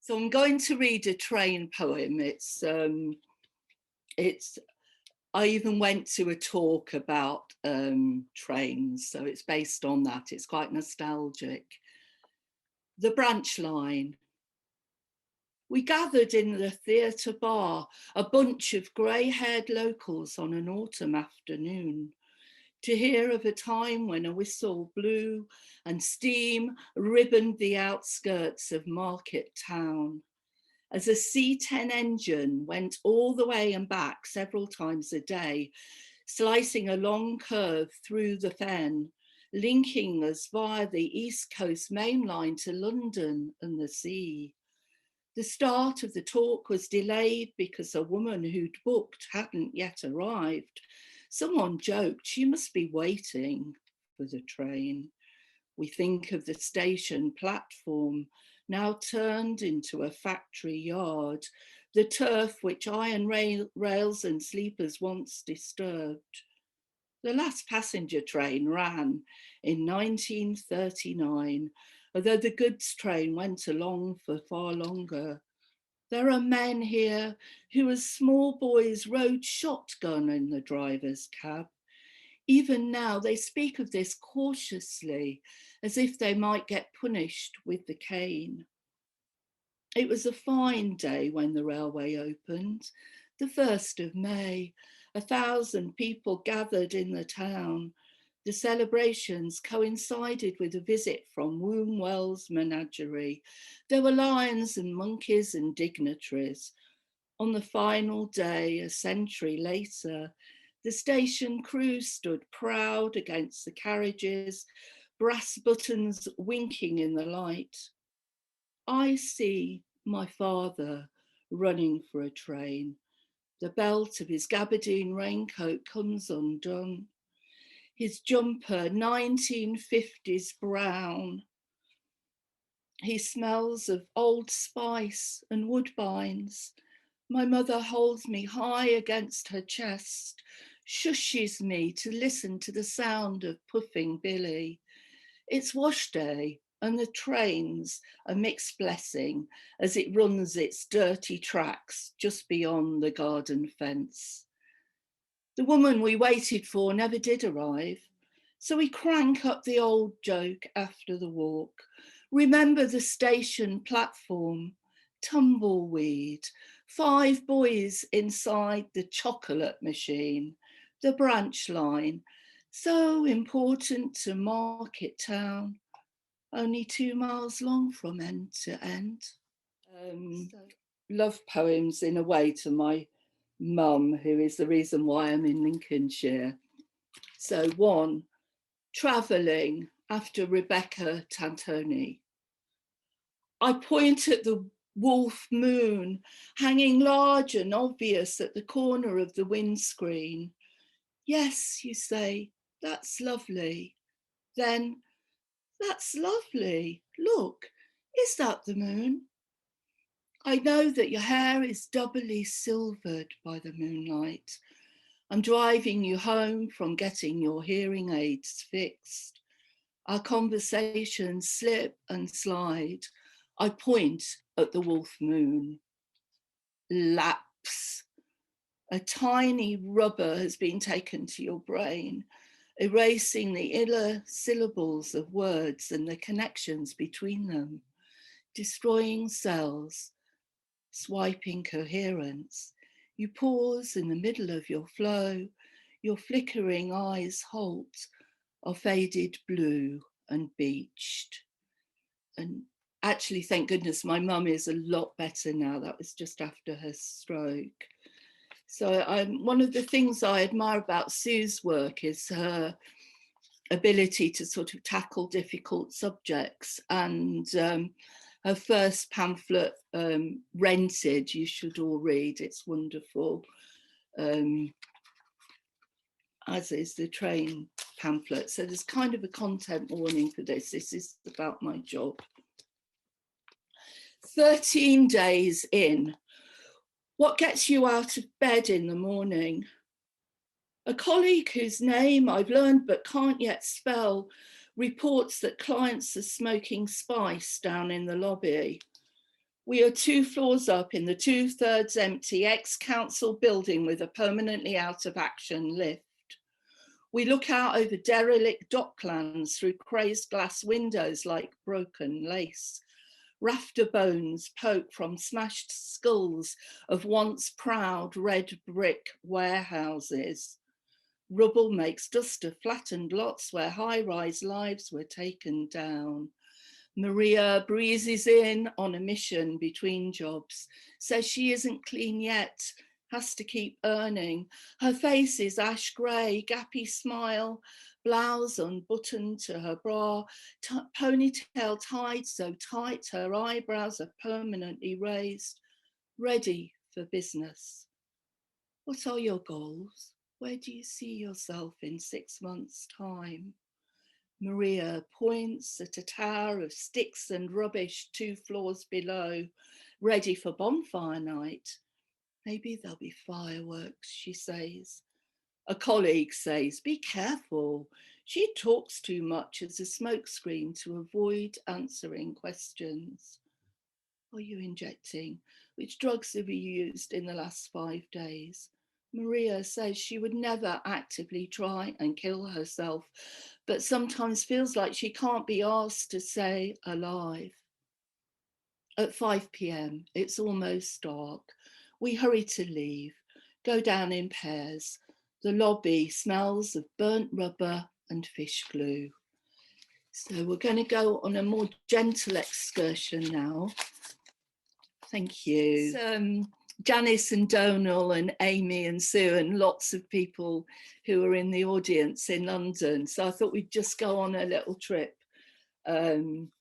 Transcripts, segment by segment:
So I'm going to read a train poem. I even went to a talk about trains, so it's based on that. It's quite nostalgic. The branch line. We gathered in the theatre bar, a bunch of grey-haired locals on an autumn afternoon, to hear of a time when a whistle blew and steam ribboned the outskirts of Market Town, as a C10 engine went all the way and back several times a day, slicing a long curve through the fen, linking us via the East Coast main line to London and the sea. The start of the talk was delayed because a woman who'd booked hadn't yet arrived. Someone joked she must be waiting for the train. We think of the station platform, now turned into a factory yard, the turf which iron rails and sleepers once disturbed. The last passenger train ran in 1939, although the goods train went along for far longer. There are men here who as small boys rode shotgun in the driver's cab. Even now they speak of this cautiously, as if they might get punished with the cane. It was a fine day when the railway opened, the 1st of May. 1,000 people gathered in the town. The celebrations coincided with a visit from Wombwell's menagerie. There were lions and monkeys and dignitaries. On the final day, a century later, the station crew stood proud against the carriages, brass buttons winking in the light. I see my father running for a train. The belt of his gabardine raincoat comes undone. His jumper, 1950s brown. He smells of old spice and woodbines. My mother holds me high against her chest, shushes me to listen to the sound of puffing Billy. It's wash day and the train's a mixed blessing as it runs its dirty tracks just beyond the garden fence. The woman we waited for never did arrive, so we crank up the old joke after the walk. Remember the station platform, tumbleweed, 5 boys inside the chocolate machine, the branch line, so important to Market Town, only 2 miles long from end to end. Love poems in a way to my mum, who is the reason why I'm in Lincolnshire. So 1, Travelling, after Rebecca Tantoni. I point at the wolf moon hanging large and obvious at the corner of the windscreen. Yes, you say, that's lovely. Then, that's lovely. Look, is that the moon? I know that your hair is doubly silvered by the moonlight. I'm driving you home from getting your hearing aids fixed. Our conversations slip and slide. I point at the wolf moon. Lapse. A tiny rubber has been taken to your brain, erasing the inner syllables of words and the connections between them, destroying cells, swiping coherence. You pause in the middle of your flow, your flickering eyes halt, are faded blue and beached. And actually, thank goodness, my mum is a lot better now. That was just after her stroke. So one of the things I admire about Sue's work is her ability to sort of tackle difficult subjects. And her first pamphlet, Rented, you should all read, it's wonderful. As is the train pamphlet. So there's kind of a content warning for this. This is about my job. 13 days in. What gets you out of bed in the morning? A colleague whose name I've learned but can't yet spell reports that clients are smoking spice down in the lobby. We are 2 floors up in the 2/3 empty ex-council building with a permanently out of action lift. We look out over derelict docklands through crazed glass windows like broken lace. Rafter bones poke from smashed skulls of once proud red brick warehouses. Rubble makes dust of flattened lots where high-rise lives were taken down. Maria breezes in on a mission between jobs, says she isn't clean yet, has to keep earning. Her face is ash grey, gappy smile, blouse unbuttoned to her bra, ponytail tied so tight her eyebrows are permanently raised, ready for business. What are your goals? Where do you see yourself in 6 months' time? Maria points at a tower of sticks and rubbish 2 floors below, ready for bonfire night. Maybe there'll be fireworks, she says. A colleague says, be careful. She talks too much as a smokescreen to avoid answering questions. Are you injecting? Which drugs have you used in the last 5 days? Maria says she would never actively try and kill herself, but sometimes feels like she can't be asked to say alive. At 5 p.m, it's almost dark. We hurry to leave, go down in pairs. The lobby smells of burnt rubber and fish glue. So we're going to go on a more gentle excursion now. Thank you. Janice and Donal and Amy and Sue and lots of people who are in the audience in London. So I thought we'd just go on a little trip. And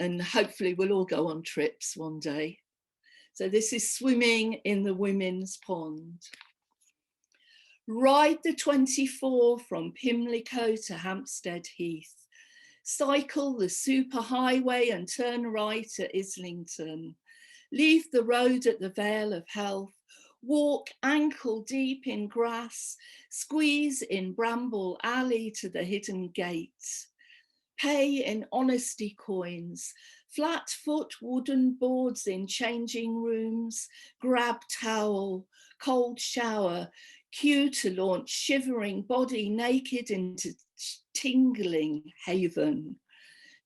hopefully we'll all go on trips one day. So this is swimming in the women's pond. Ride the 24 from Pimlico to Hampstead Heath. Cycle the superhighway and turn right at Islington. Leave the road at the Vale of Health, walk ankle deep in grass, squeeze in Bramble Alley to the hidden gate. Pay in honesty coins, flat foot wooden boards in changing rooms, grab towel, cold shower, queue to launch shivering body naked into tingling haven.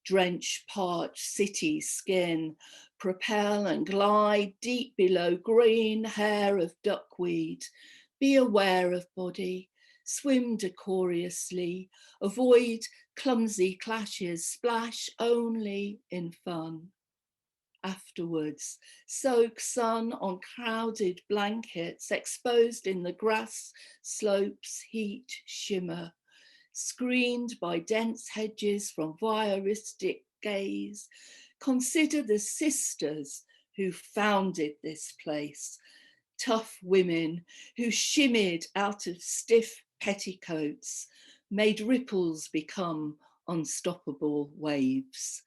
Drench parched city skin, propel and glide deep below green hair of duckweed. Be aware of body, swim decorously, avoid clumsy clashes, splash only in fun. Afterwards, soak sun on crowded blankets, exposed in the grass slopes heat shimmer. Screened by dense hedges from voyeuristic gaze, consider the sisters who founded this place, tough women who shimmied out of stiff petticoats, made ripples become unstoppable waves.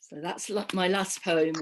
So that's my last poem.